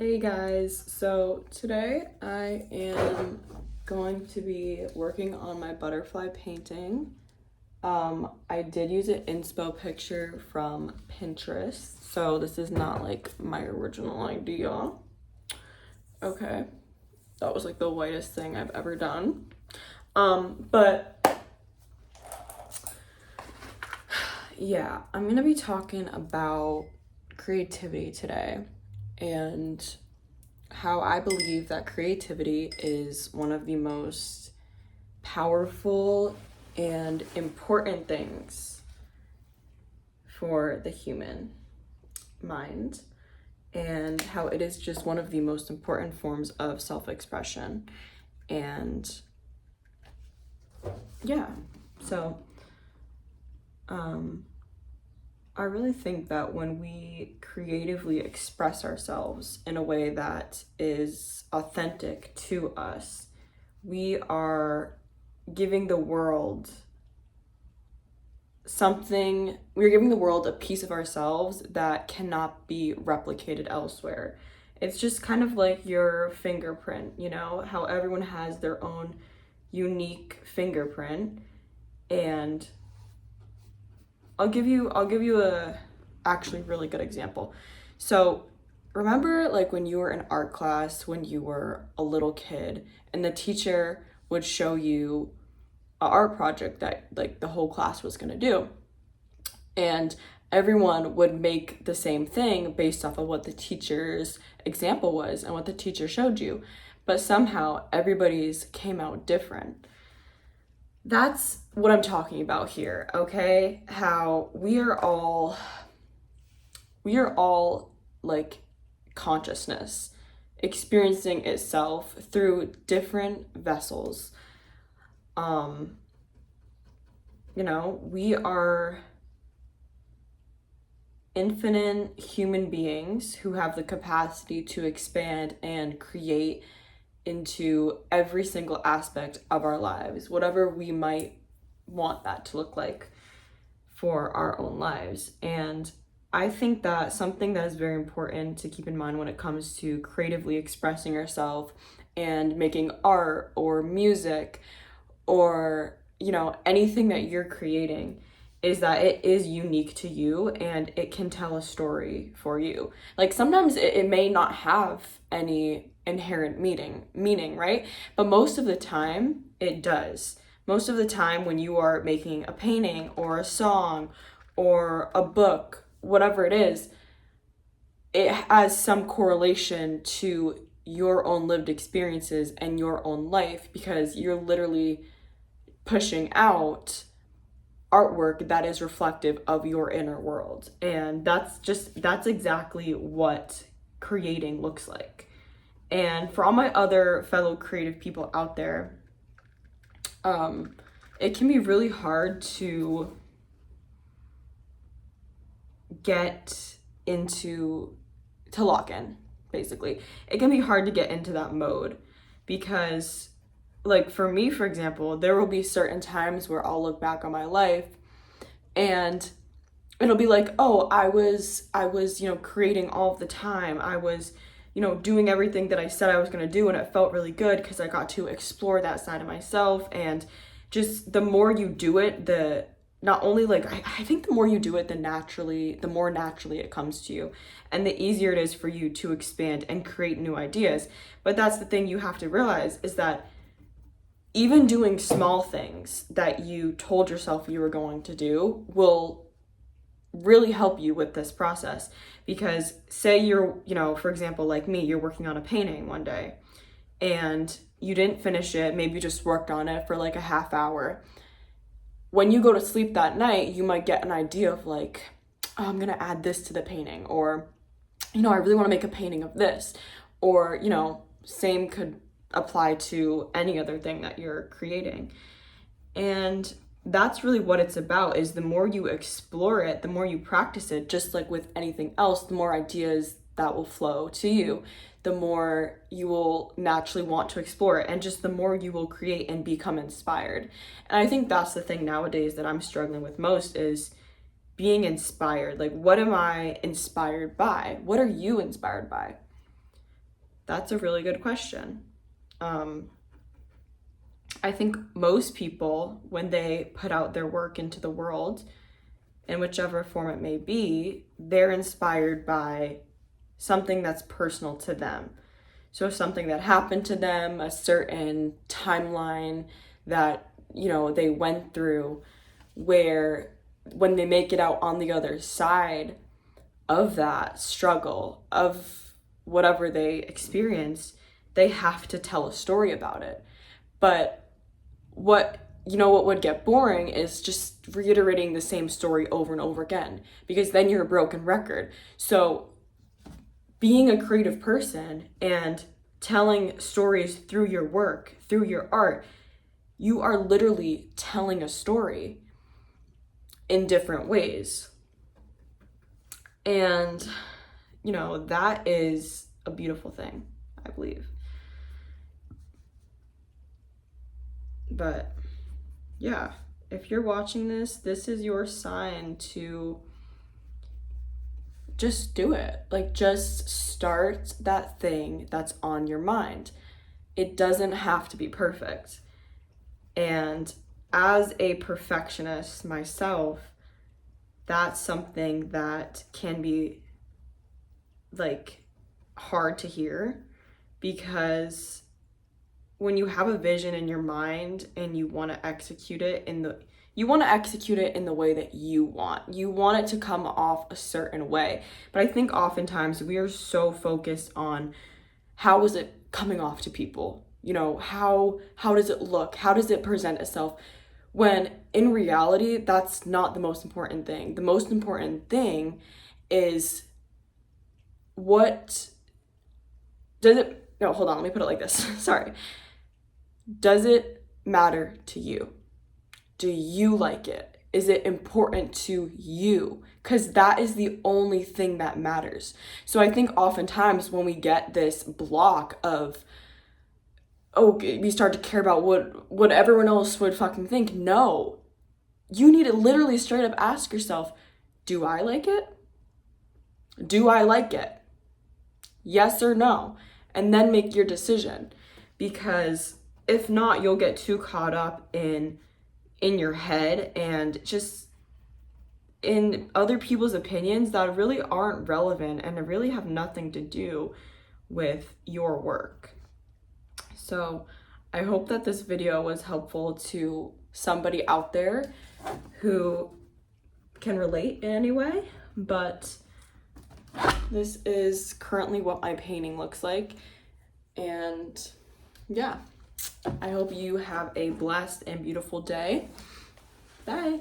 Hey guys, so today I am going to be working on my butterfly painting. I did use an inspo picture from Pinterest, so this is not like my original idea. Okay, that was like the whitest thing I've ever done. But yeah, I'm gonna be talking about creativity today and how I believe that creativity is one of the most powerful and important things for the human mind, and how it is just one of the most important forms of self-expression. And yeah, so I really think that when we creatively express ourselves in a way that is authentic to us, we are giving the world we're giving the world a piece of ourselves that cannot be replicated elsewhere. It's just kind of like your fingerprint, how everyone has their own unique fingerprint. And I'll give you a actually really good example. So remember like when you were in art class when you were a little kid and the teacher would show you an art project that like the whole class was going to do, and everyone would make the same thing based off of what the teacher's example was and what the teacher showed you, but somehow everybody's came out different. That's what I'm talking about here, okay? How we are all like consciousness experiencing itself through different vessels. We are infinite human beings who have the capacity to expand and create into every single aspect of our lives, whatever we might want that to look like for our own lives. And I think that something that is very important to keep in mind when it comes to creatively expressing yourself and making art or music or, anything that you're creating is that it is unique to you and it can tell a story for you. Like sometimes it may not have any inherent meaning, right? But most of the time it does. Most of the time when you are making a painting or a song or a book, whatever it is, it has some correlation to your own lived experiences and your own life, because you're literally pushing out artwork that is reflective of your inner world. And that's exactly what creating looks like. And for all my other fellow creative people out there, it can be really hard to get into to lock in, basically. It can be hard to get into that mode because like for me, for example, there will be certain times where I'll look back on my life and it'll be like, oh, I was creating all of the time. I was doing everything that I said I was going to do, and it felt really good because I got to explore that side of myself. And just the more you do it, the not only like I think the more you do it, the more naturally it comes to you, and the easier it is for you to expand and create new ideas. But that's the thing you have to realize, is that even doing small things that you told yourself you were going to do will really help you with this process. Because say you're, for example, like me, you're working on a painting one day and you didn't finish it, maybe you just worked on it for like a half hour. When you go to sleep that night, you might get an idea of like, oh, I'm gonna add this to the painting, or I really want to make a painting of this, or same could apply to any other thing that you're creating. And that's really what it's about, is the more you explore it, the more you practice it, just like with anything else, the more ideas that will flow to you, the more you will naturally want to explore it, and just the more you will create and become inspired. And I think that's the thing nowadays that I'm struggling with most, is being inspired. Like, what am I inspired by? What are you inspired by? That's a really good question. I think most people, when they put out their work into the world, in whichever form it may be, they're inspired by something that's personal to them. So something that happened to them, a certain timeline that, they went through, where when they make it out on the other side of that struggle, of whatever they experience, they have to tell a story about it. But what would get boring is just reiterating the same story over and over again, because then you're a broken record. So being a creative person and telling stories through your work, through your art, you are literally telling a story in different ways. And, that is a beautiful thing, I believe. But yeah, if you're watching this is your sign to just do it. Like, just start that thing that's on your mind. It doesn't have to be perfect. And as a perfectionist myself, that's something that can be like hard to hear, because when you have a vision in your mind and you want to execute it in the way that you want. You want it to come off a certain way. But I think oftentimes we are so focused on how is it coming off to people? How does it look? How does it present itself? When in reality, that's not the most important thing. The most important thing is let me put it like this. Sorry. Does it matter to you? Do you like it? Is it important to you? Because that is the only thing that matters. So I think oftentimes when we get this block of, we start to care about what everyone else would fucking think. No. You need to literally straight up ask yourself, do I like it? Do I like it? Yes or no? And then make your decision. Because if not, you'll get too caught up in your head and just in other people's opinions that really aren't relevant and really have nothing to do with your work. So I hope that this video was helpful to somebody out there who can relate in any way, but this is currently what my painting looks like. And yeah, I hope you have a blessed and beautiful day. Bye.